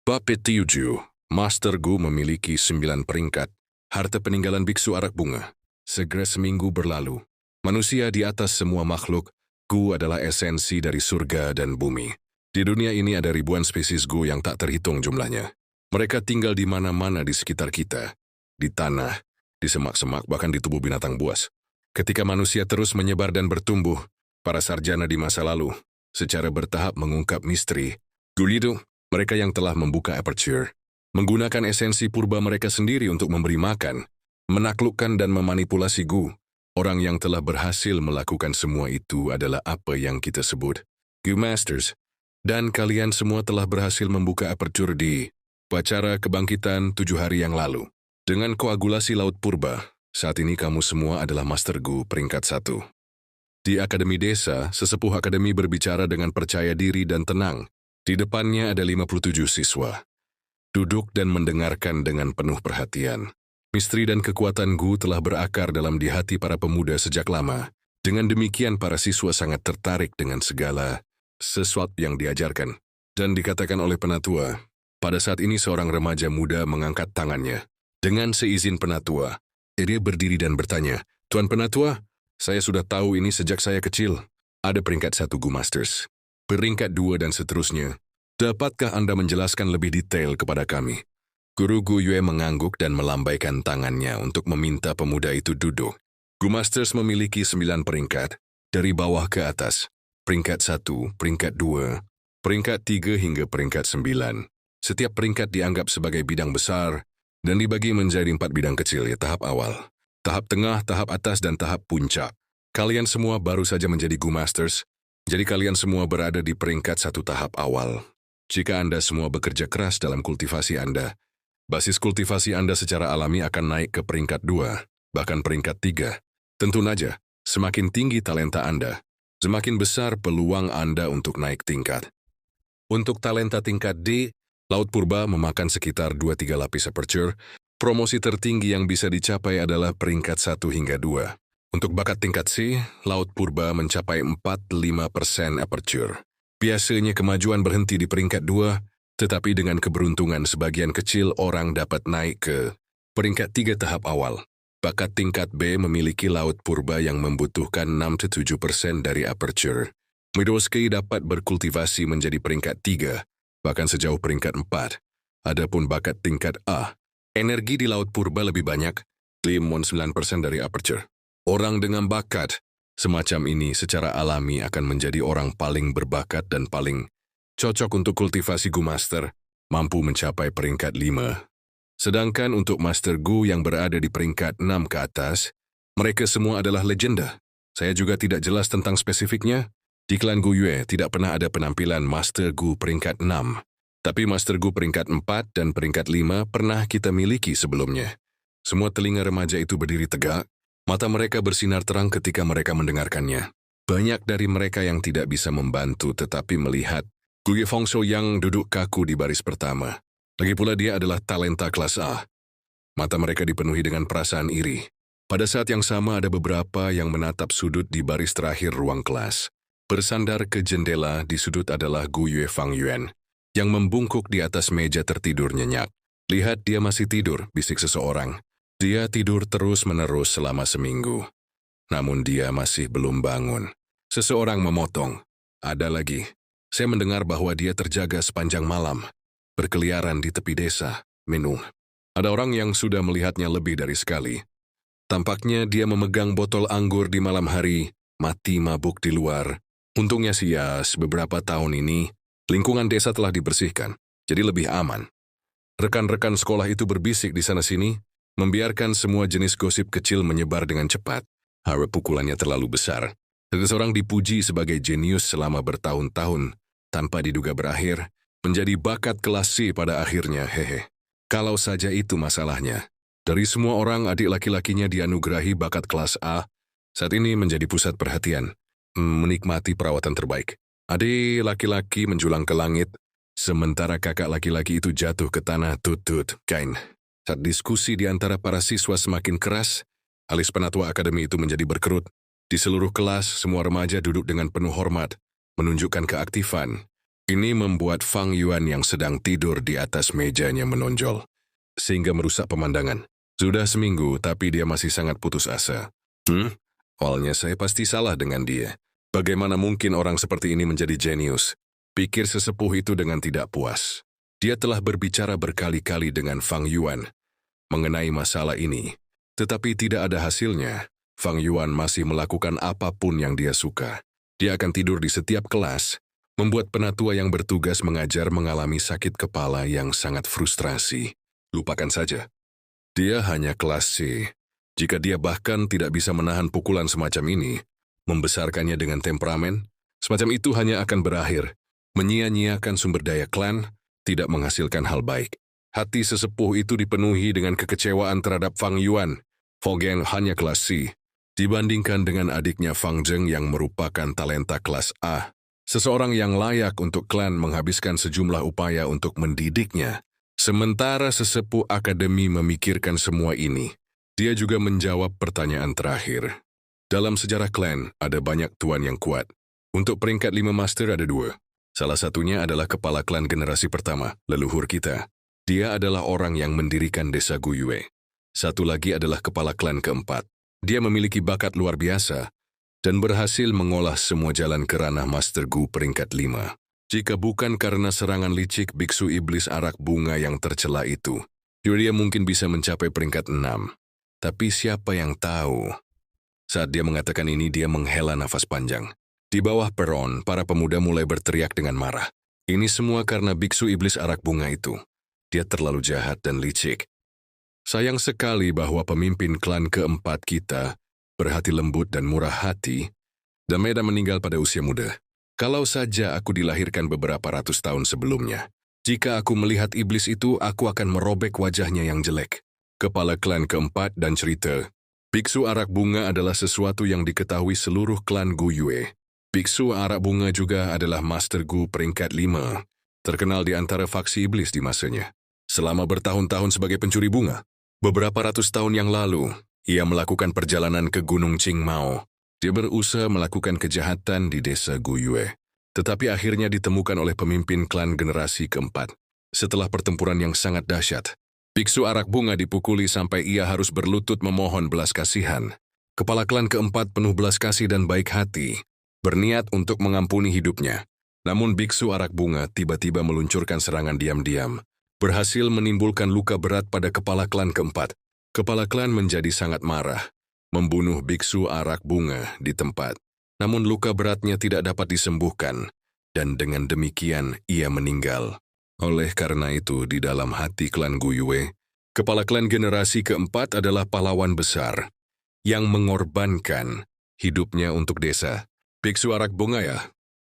Bab 7. Master Gu memiliki 9 peringkat. Harta peninggalan biksu arak bunga. Segera seminggu berlalu. Manusia di atas semua makhluk, Gu adalah esensi dari surga dan bumi. Di dunia ini ada ribuan spesies Gu yang tak terhitung jumlahnya. Mereka tinggal di mana-mana di sekitar kita. Di tanah, di semak-semak, bahkan di tubuh binatang buas. Ketika manusia terus menyebar dan bertumbuh, para sarjana di masa lalu, secara bertahap mengungkap misteri Gulido. Mereka yang telah membuka aperture, menggunakan esensi purba mereka sendiri untuk memberi makan, menaklukkan dan memanipulasi Gu. Orang yang telah berhasil melakukan semua itu adalah apa yang kita sebut Gu Masters. Dan kalian semua telah berhasil membuka aperture di upacara kebangkitan 7 hari yang lalu. Dengan koagulasi laut purba, saat ini kamu semua adalah Master Gu peringkat 1. Di Akademi Desa, sesepuh akademi berbicara dengan percaya diri dan tenang. Di depannya ada 57 siswa. Duduk dan mendengarkan dengan penuh perhatian. Misteri dan kekuatan Gu telah berakar dalam di hati para pemuda sejak lama. Dengan demikian para siswa sangat tertarik dengan segala sesuatu yang diajarkan. Dan dikatakan oleh penatua, pada saat ini seorang remaja muda mengangkat tangannya. Dengan seizin penatua, dia berdiri dan bertanya, "Tuan Penatua, saya sudah tahu ini sejak saya kecil. Ada peringkat 1 Gu Masters. Peringkat 2 dan seterusnya. Dapatkah Anda menjelaskan lebih detail kepada kami?" Guru Gu Yue mengangguk dan melambaikan tangannya untuk meminta pemuda itu duduk. Gu Masters memiliki 9 peringkat, dari bawah ke atas. Peringkat 1, peringkat 2, peringkat 3 hingga peringkat 9. Setiap peringkat dianggap sebagai bidang besar dan dibagi menjadi 4 bidang kecil, ya, tahap awal, tahap tengah, tahap atas, dan tahap puncak. Kalian semua baru saja menjadi Gu Masters. Jadi kalian semua berada di peringkat 1 tahap awal. Jika Anda semua bekerja keras dalam kultivasi Anda, basis kultivasi Anda secara alami akan naik ke peringkat 2, bahkan peringkat 3. Tentu saja, semakin tinggi talenta Anda, semakin besar peluang Anda untuk naik tingkat. Untuk talenta tingkat D, Laut Purba memakan sekitar 2-3 lapis aperture. Promosi tertinggi yang bisa dicapai adalah peringkat 1 hingga 2. Untuk bakat tingkat C, Laut Purba mencapai 4-5% aperture. Biasanya kemajuan berhenti di peringkat 2, tetapi dengan keberuntungan sebagian kecil orang dapat naik ke peringkat 3 tahap awal. Bakat tingkat B memiliki Laut Purba yang membutuhkan 6-7% dari aperture. Midowski dapat berkultivasi menjadi peringkat 3, bahkan sejauh peringkat 4. Adapun bakat tingkat A, energi di Laut Purba lebih banyak, 59% dari aperture. Orang dengan bakat semacam ini secara alami akan menjadi orang paling berbakat dan paling cocok untuk kultivasi Gu Master, mampu mencapai peringkat 5. Sedangkan untuk Master Gu yang berada di peringkat 6 ke atas, mereka semua adalah legenda. Saya juga tidak jelas tentang spesifiknya. Di klan Gu Yue tidak pernah ada penampilan Master Gu peringkat 6. Tapi Master Gu peringkat 4 dan peringkat 5 pernah kita miliki sebelumnya. Semua telinga remaja itu berdiri tegak. Mata mereka bersinar terang ketika mereka mendengarkannya. Banyak dari mereka yang tidak bisa membantu tetapi melihat Gu Yefengshou yang duduk kaku di baris pertama. Lagi pula dia adalah talenta kelas A. Mata mereka dipenuhi dengan perasaan iri. Pada saat yang sama ada beberapa yang menatap sudut di baris terakhir ruang kelas. Bersandar ke jendela di sudut adalah Gu Yue Fang Yuan, yang membungkuk di atas meja tertidur nyenyak. "Lihat, dia masih tidur," bisik seseorang. Dia tidur terus-menerus selama seminggu. Namun dia masih belum bangun. Seseorang memotong. "Ada lagi. Saya mendengar bahwa dia terjaga sepanjang malam. Berkeliaran di tepi desa, minum. Ada orang yang sudah melihatnya lebih dari sekali. Tampaknya dia memegang botol anggur di malam hari, mati mabuk di luar. Untungnya sias, beberapa tahun ini, lingkungan desa telah dibersihkan, jadi lebih aman." Rekan-rekan sekolah itu berbisik di sana-sini, membiarkan semua jenis gosip kecil menyebar dengan cepat. Harap pukulannya terlalu besar. Seseorang dipuji sebagai jenius selama bertahun-tahun, tanpa diduga berakhir, menjadi bakat kelas C pada akhirnya, hehe. Kalau saja itu masalahnya. Dari semua orang, adik laki-lakinya dianugerahi bakat kelas A, saat ini menjadi pusat perhatian, menikmati perawatan terbaik. Adik laki-laki menjulang ke langit, sementara kakak laki-laki itu jatuh ke tanah tut-tut, kain. Saat diskusi di antara para siswa semakin keras, alis penatua akademi itu menjadi berkerut. Di seluruh kelas, semua remaja duduk dengan penuh hormat, menunjukkan keaktifan. Ini membuat Fang Yuan yang sedang tidur di atas mejanya menonjol, sehingga merusak pemandangan. Sudah seminggu, tapi dia masih sangat putus asa. Awalnya saya pasti salah dengan dia. Bagaimana mungkin orang seperti ini menjadi jenius? Pikir sesepuh itu dengan tidak puas. Dia telah berbicara berkali-kali dengan Fang Yuan mengenai masalah ini, tetapi tidak ada hasilnya. Fang Yuan masih melakukan apapun yang dia suka. Dia akan tidur di setiap kelas, membuat penatua yang bertugas mengajar mengalami sakit kepala yang sangat frustrasi. Lupakan saja. Dia hanya kelas C. Jika dia bahkan tidak bisa menahan pukulan semacam ini, membesarkannya dengan temperamen, semacam itu hanya akan berakhir, menyia-nyiakan sumber daya klan, tidak menghasilkan hal baik. Hati sesepuh itu dipenuhi dengan kekecewaan terhadap Fang Yuan. Fang Geng hanya kelas C, dibandingkan dengan adiknya Fang Zheng yang merupakan talenta kelas A. Seseorang yang layak untuk klan menghabiskan sejumlah upaya untuk mendidiknya. Sementara sesepuh akademi memikirkan semua ini, dia juga menjawab pertanyaan terakhir. Dalam sejarah klan, ada banyak tuan yang kuat. Untuk peringkat 5 master ada 2. Salah satunya adalah kepala klan generasi pertama, leluhur kita. Dia adalah orang yang mendirikan desa Guyue. Satu lagi adalah kepala klan keempat. Dia memiliki bakat luar biasa dan berhasil mengolah semua jalan ke ranah Master Gu peringkat 5. Jika bukan karena serangan licik biksu iblis arak bunga yang tercela itu, dia mungkin bisa mencapai peringkat 6. Tapi siapa yang tahu? Saat dia mengatakan ini, dia menghela nafas panjang. Di bawah peron, para pemuda mulai berteriak dengan marah. Ini semua karena biksu iblis arak bunga itu. Dia terlalu jahat dan licik. Sayang sekali bahwa pemimpin klan keempat kita berhati lembut dan murah hati, dan Medan meninggal pada usia muda. Kalau saja aku dilahirkan beberapa ratus tahun sebelumnya, jika aku melihat iblis itu, aku akan merobek wajahnya yang jelek. Kepala klan keempat dan cerita. Biksu arak bunga adalah sesuatu yang diketahui seluruh klan Guyue. Biksu arak bunga juga adalah Master Gu peringkat 5, terkenal di antara faksi iblis di masanya. Selama bertahun-tahun sebagai pencuri bunga, beberapa ratus tahun yang lalu, ia melakukan perjalanan ke Gunung Qingmao. Dia berusaha melakukan kejahatan di desa Guyue, tetapi akhirnya ditemukan oleh pemimpin klan generasi keempat. Setelah pertempuran yang sangat dahsyat, biksu arak bunga dipukuli sampai ia harus berlutut memohon belas kasihan. Kepala klan keempat penuh belas kasih dan baik hati, berniat untuk mengampuni hidupnya. Namun biksu arak bunga tiba-tiba meluncurkan serangan diam-diam, berhasil menimbulkan luka berat pada kepala klan keempat. Kepala klan menjadi sangat marah, membunuh biksu arak bunga di tempat. Namun luka beratnya tidak dapat disembuhkan, dan dengan demikian ia meninggal. Oleh karena itu, di dalam hati klan Guyue, kepala klan generasi keempat adalah pahlawan besar yang mengorbankan hidupnya untuk desa. Biksu arak bunga ya?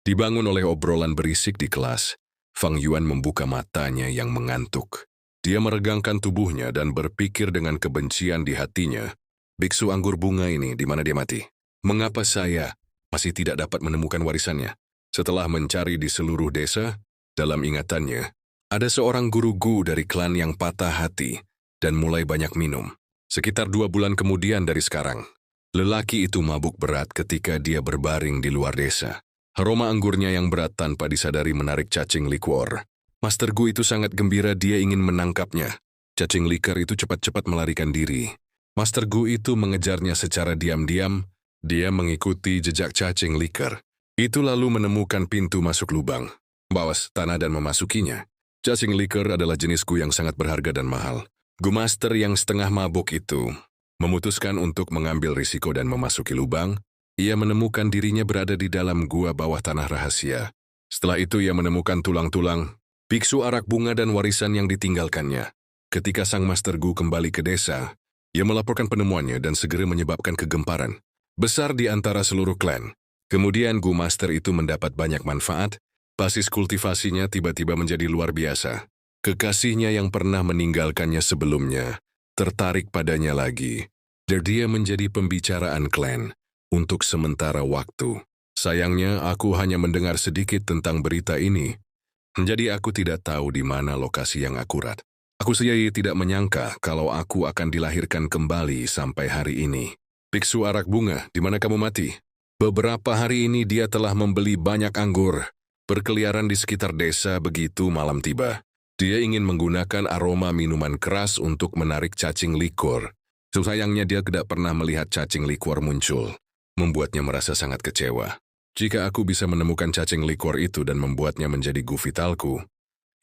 Dibangun oleh obrolan berisik di kelas, Fang Yuan membuka matanya yang mengantuk. Dia meregangkan tubuhnya dan berpikir dengan kebencian di hatinya. Biksu anggur bunga ini, di mana dia mati? Mengapa saya masih tidak dapat menemukan warisannya? Setelah mencari di seluruh desa, dalam ingatannya, ada seorang guru Gu dari klan yang patah hati dan mulai banyak minum. Sekitar 2 bulan kemudian dari sekarang, lelaki itu mabuk berat ketika dia berbaring di luar desa. Aroma anggurnya yang berat tanpa disadari menarik cacing liquor. Master Gu itu sangat gembira, dia ingin menangkapnya. Cacing liquor itu cepat-cepat melarikan diri. Master Gu itu mengejarnya secara diam-diam. Dia mengikuti jejak cacing liquor. Itu lalu menemukan pintu masuk lubang, bawas tanah dan memasukinya. Cacing liquor adalah jenis Gu yang sangat berharga dan mahal. Gu Master yang setengah mabuk itu memutuskan untuk mengambil risiko dan memasuki lubang. Ia menemukan dirinya berada di dalam gua bawah tanah rahasia. Setelah itu ia menemukan tulang-tulang, biksu arak bunga dan warisan yang ditinggalkannya. Ketika sang Master Gu kembali ke desa, ia melaporkan penemuannya dan segera menyebabkan kegemparan besar di antara seluruh klan. Kemudian Gu Master itu mendapat banyak manfaat, basis kultivasinya tiba-tiba menjadi luar biasa. Kekasihnya yang pernah meninggalkannya sebelumnya tertarik padanya lagi, dan dia menjadi pembicaraan klan untuk sementara waktu. Sayangnya aku hanya mendengar sedikit tentang berita ini, jadi aku tidak tahu di mana lokasi yang akurat. Aku sendiri tidak menyangka kalau aku akan dilahirkan kembali sampai hari ini. Biksu arak bunga, di mana kamu mati? Beberapa hari ini dia telah membeli banyak anggur. berkeliaran di sekitar desa begitu malam tiba. Dia ingin menggunakan aroma minuman keras untuk menarik cacing likur. Sayangnya dia tidak pernah melihat cacing likur muncul, membuatnya merasa sangat kecewa. Jika aku bisa menemukan cacing likur itu dan membuatnya menjadi gu vitalku,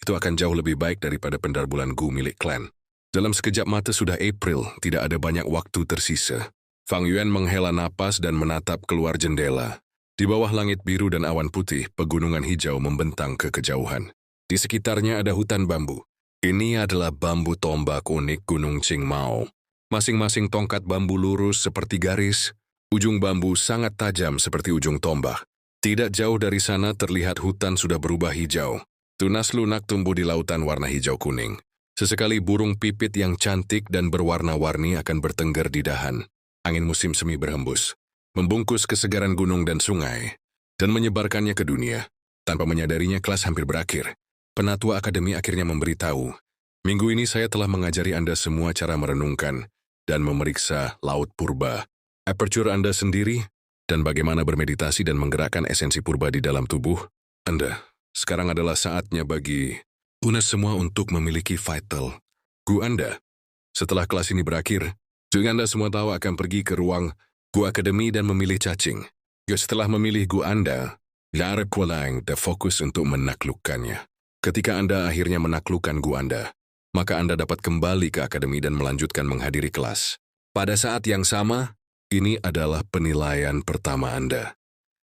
itu akan jauh lebih baik daripada pendarbulan gu milik klan. Dalam sekejap mata sudah April, tidak ada banyak waktu tersisa. Fang Yuan menghela napas dan menatap keluar jendela. Di bawah langit biru dan awan putih, pegunungan hijau membentang ke kejauhan. Di sekitarnya ada hutan bambu. Ini adalah bambu tombak unik Gunung Qingmao. Masing-masing tongkat bambu lurus seperti garis, ujung bambu sangat tajam seperti ujung tombak. Tidak jauh dari sana terlihat hutan sudah berubah hijau. Tunas lunak tumbuh di lautan warna hijau kuning. Sesekali burung pipit yang cantik dan berwarna-warni akan bertengger di dahan. Angin musim semi berhembus, membungkus kesegaran gunung dan sungai, dan menyebarkannya ke dunia. Tanpa menyadarinya, kelas hampir berakhir. Penatua akademi akhirnya memberitahu, minggu ini saya telah mengajari Anda semua cara merenungkan dan memeriksa laut purba, aperture Anda sendiri, dan bagaimana bermeditasi dan menggerakkan esensi purba di dalam tubuh Anda. Sekarang adalah saatnya bagi Unes semua untuk memiliki vital gu Anda. Setelah kelas ini berakhir, Anda semua tahu akan pergi ke ruang gu akademi dan memilih cacing. Setelah memilih gu Anda, Lara Kualaing fokus untuk menaklukkannya. Ketika Anda akhirnya menaklukkan gu Anda, maka Anda dapat kembali ke akademi dan melanjutkan menghadiri kelas. Pada saat yang sama, ini adalah penilaian pertama Anda.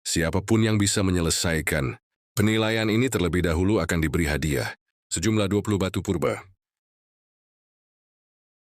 Siapapun yang bisa menyelesaikan penilaian ini terlebih dahulu akan diberi hadiah, sejumlah 20 batu purba.